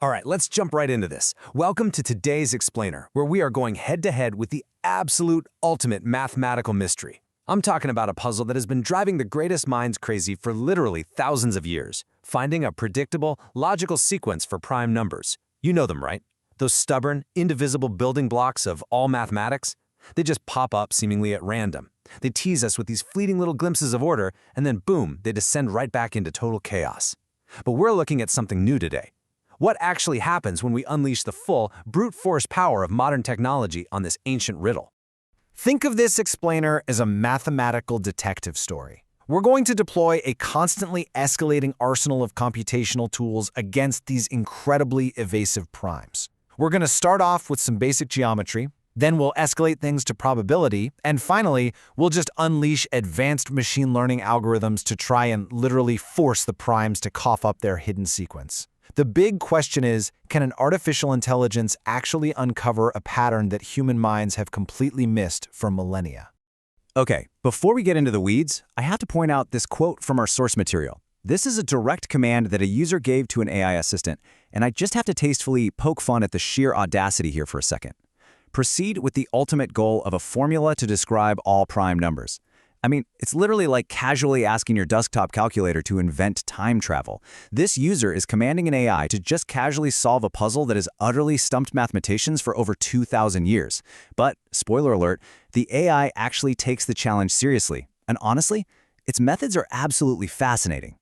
All right, let's jump right into this. Welcome to today's Explainer, where we are going head-to-head with the absolute ultimate mathematical mystery. I'm talking about a puzzle that has been driving the greatest minds crazy for literally thousands of years, finding a predictable, logical sequence for prime numbers. You know them, right? Those stubborn, indivisible building blocks of all mathematics? They just pop up seemingly at random. They tease us with these fleeting little glimpses of order, and then boom, they descend right back into total chaos. But we're looking at something new today. What actually happens when we unleash the full, brute force power of modern technology on this ancient riddle? Think of this explainer as a mathematical detective story. We're going to deploy a constantly escalating arsenal of computational tools against these incredibly evasive primes. We're going to start off with some basic geometry, then we'll escalate things to probability, and finally, we'll just unleash advanced machine learning algorithms to try and literally force the primes to cough up their hidden sequence. The big question is, can an artificial intelligence actually uncover a pattern that human minds have completely missed for millennia? Okay, before we get into the weeds, I have to point out this quote from our source material. This is a direct command that a user gave to an AI assistant, and I just have to tastefully poke fun at the sheer audacity here for a second. Proceed with the ultimate goal of a formula to describe all prime numbers. I mean, it's literally like casually asking your desktop calculator to invent time travel. This user is commanding an AI to just casually solve a puzzle that has utterly stumped mathematicians for over 2,000 years. But, spoiler alert, the AI actually takes the challenge seriously. And honestly, its methods are absolutely fascinating.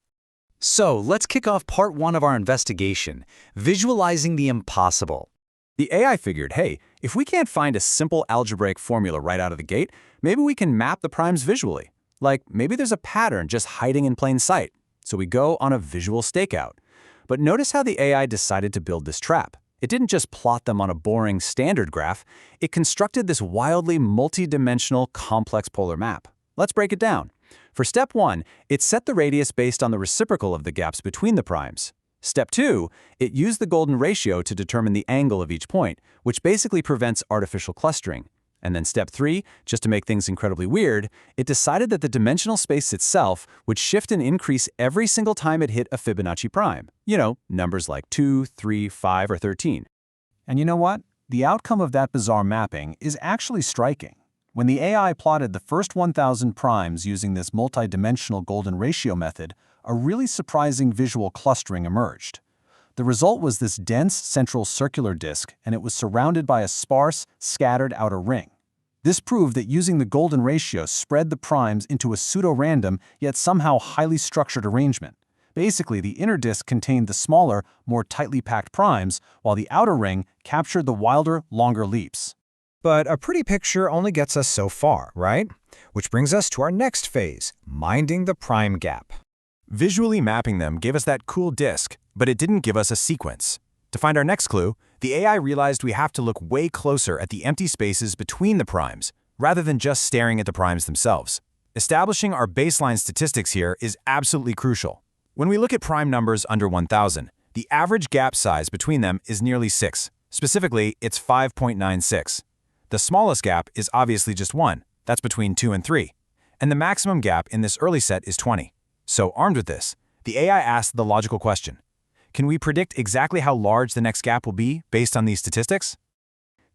So, let's kick off part one of our investigation, visualizing the impossible. The AI figured, hey, if we can't find a simple algebraic formula right out of the gate, maybe we can map the primes visually. Like, maybe there's a pattern just hiding in plain sight. So we go on a visual stakeout. But notice how the AI decided to build this trap. It didn't just plot them on a boring standard graph. It constructed this wildly multi-dimensional complex polar map. Let's break it down. For step one, it set the radius based on the reciprocal of the gaps between the primes. Step 2, it used the golden ratio to determine the angle of each point, which basically prevents artificial clustering. And then step 3, just to make things incredibly weird, it decided that the dimensional space itself would shift and increase every single time it hit a Fibonacci prime. You know, numbers like 2, 3, 5, or 13. And you know what? The outcome of that bizarre mapping is actually striking. When the AI plotted the first 1,000 primes using this multi-dimensional golden ratio method, a really surprising visual clustering emerged. The result was this dense central circular disk, and it was surrounded by a sparse, scattered outer ring. This proved that using the golden ratio spread the primes into a pseudo-random, yet somehow highly structured arrangement. Basically, the inner disk contained the smaller, more tightly packed primes, while the outer ring captured the wilder, longer leaps. But a pretty picture only gets us so far, right? Which brings us to our next phase, minding the prime gap. Visually mapping them gave us that cool disk, but it didn't give us a sequence. To find our next clue, the AI realized we have to look way closer at the empty spaces between the primes, rather than just staring at the primes themselves. Establishing our baseline statistics here is absolutely crucial. When we look at prime numbers under 1,000, the average gap size between them is nearly 6. Specifically, it's 5.96. The smallest gap is obviously just 1. That's between 2 and 3. And the maximum gap in this early set is 20. So armed with this, the AI asked the logical question: can we predict exactly how large the next gap will be based on these statistics?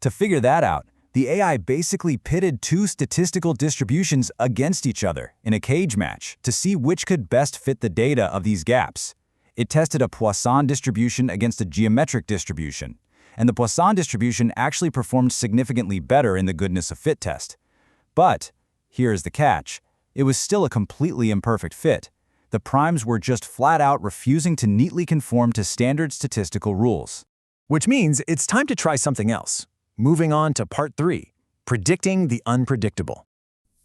To figure that out, the AI basically pitted two statistical distributions against each other in a cage match to see which could best fit the data of these gaps. It tested a Poisson distribution against a geometric distribution, and the Poisson distribution actually performed significantly better in the goodness of fit test. But here's the catch: it was still a completely imperfect fit. The primes were just flat out refusing to neatly conform to standard statistical rules. Which means it's time to try something else. Moving on to part 3, predicting the unpredictable.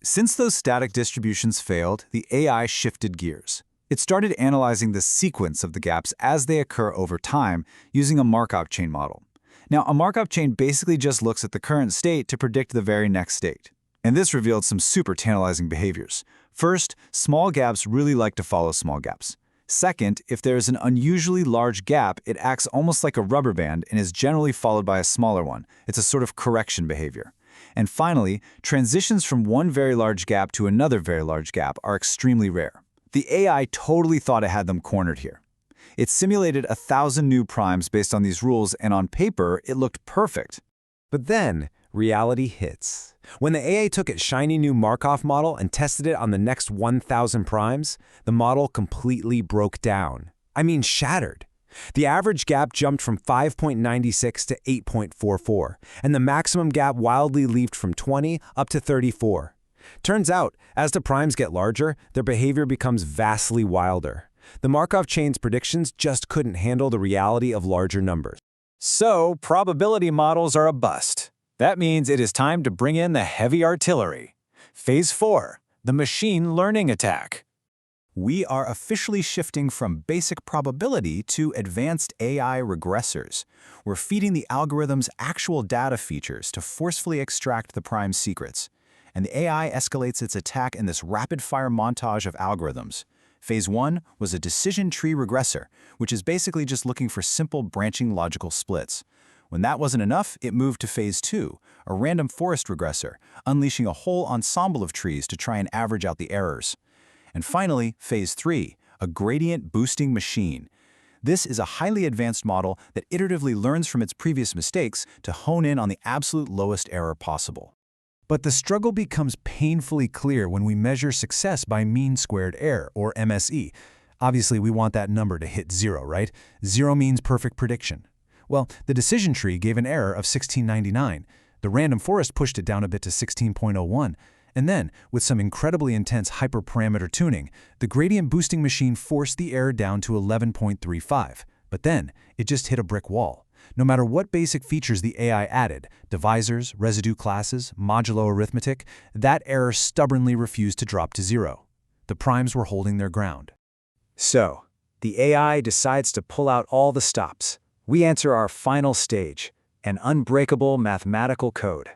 Since those static distributions failed, the AI shifted gears. It started analyzing the sequence of the gaps as they occur over time using a Markov chain model. Now, a Markov chain basically just looks at the current state to predict the very next state. And this revealed some super tantalizing behaviors. First, small gaps really like to follow small gaps. Second, if there is an unusually large gap, it acts almost like a rubber band and is generally followed by a smaller one. It's a sort of correction behavior. And finally, transitions from one very large gap to another very large gap are extremely rare. The AI totally thought it had them cornered here. It simulated 1,000 new primes based on these rules, and on paper, it looked perfect. But then, reality hits. When the AI took its shiny new Markov model and tested it on the next 1,000 primes, the model completely broke down. I mean, shattered. The average gap jumped from 5.96 to 8.44, and the maximum gap wildly leaped from 20 up to 34. Turns out, as the primes get larger, their behavior becomes vastly wilder. The Markov chain's predictions just couldn't handle the reality of larger numbers. So, probability models are a bust. That means it is time to bring in the heavy artillery. Phase 4, the machine learning attack. We are officially shifting from basic probability to advanced AI regressors. We're feeding the algorithms actual data features to forcefully extract the prime secrets. And the AI escalates its attack in this rapid-fire montage of algorithms. Phase 1 was a decision tree regressor, which is basically just looking for simple branching logical splits. When that wasn't enough, it moved to Phase 2, a random forest regressor, unleashing a whole ensemble of trees to try and average out the errors. And finally, Phase 3, a gradient boosting machine. This is a highly advanced model that iteratively learns from its previous mistakes to hone in on the absolute lowest error possible. But the struggle becomes painfully clear when we measure success by mean squared error, or MSE. Obviously, we want that number to hit 0, right? 0 means perfect prediction. Well, the decision tree gave an error of 1699. The random forest pushed it down a bit to 16.01. And then, with some incredibly intense hyperparameter tuning, the gradient boosting machine forced the error down to 11.35. But then, it just hit a brick wall. No matter what basic features the AI added, divisors, residue classes, modulo arithmetic, that error stubbornly refused to drop to 0. The primes were holding their ground. So, the AI decides to pull out all the stops. We enter our final stage, an unbreakable mathematical code.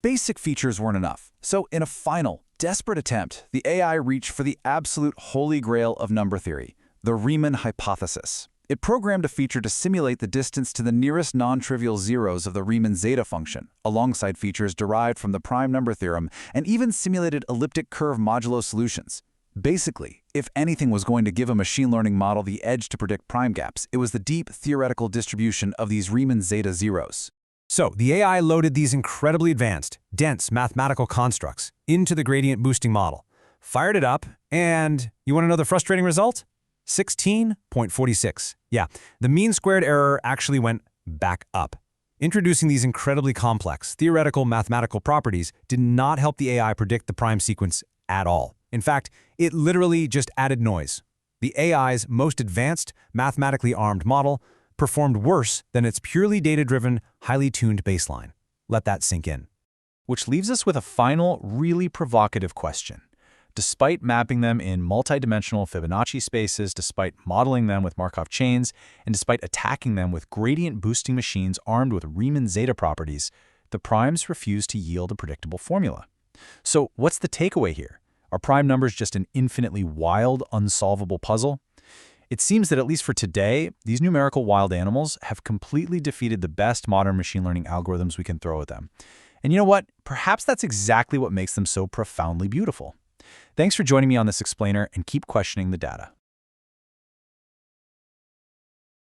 Basic features weren't enough, so in a final, desperate attempt, the AI reached for the absolute holy grail of number theory, the Riemann hypothesis. It programmed a feature to simulate the distance to the nearest non-trivial zeros of the Riemann zeta function, alongside features derived from the prime number theorem, and even simulated elliptic curve modulo solutions. Basically, if anything was going to give a machine learning model the edge to predict prime gaps, it was the deep theoretical distribution of these Riemann zeta zeros. So, the AI loaded these incredibly advanced, dense mathematical constructs into the gradient boosting model, fired it up, and you want to know the frustrating result? 16.46. Yeah, the mean squared error actually went back up. Introducing these incredibly complex, theoretical mathematical properties did not help the AI predict the prime sequence at all. In fact, it literally just added noise. The AI's most advanced, mathematically armed model performed worse than its purely data-driven, highly tuned baseline. Let that sink in. Which leaves us with a final, really provocative question. Despite mapping them in multidimensional Fibonacci spaces, despite modeling them with Markov chains, and despite attacking them with gradient boosting machines armed with Riemann zeta properties, the primes refuse to yield a predictable formula. So what's the takeaway here? Are prime numbers just an infinitely wild, unsolvable puzzle? It seems that at least for today, these numerical wild animals have completely defeated the best modern machine learning algorithms we can throw at them. And you know what? Perhaps that's exactly what makes them so profoundly beautiful. Thanks for joining me on this explainer, and keep questioning the data.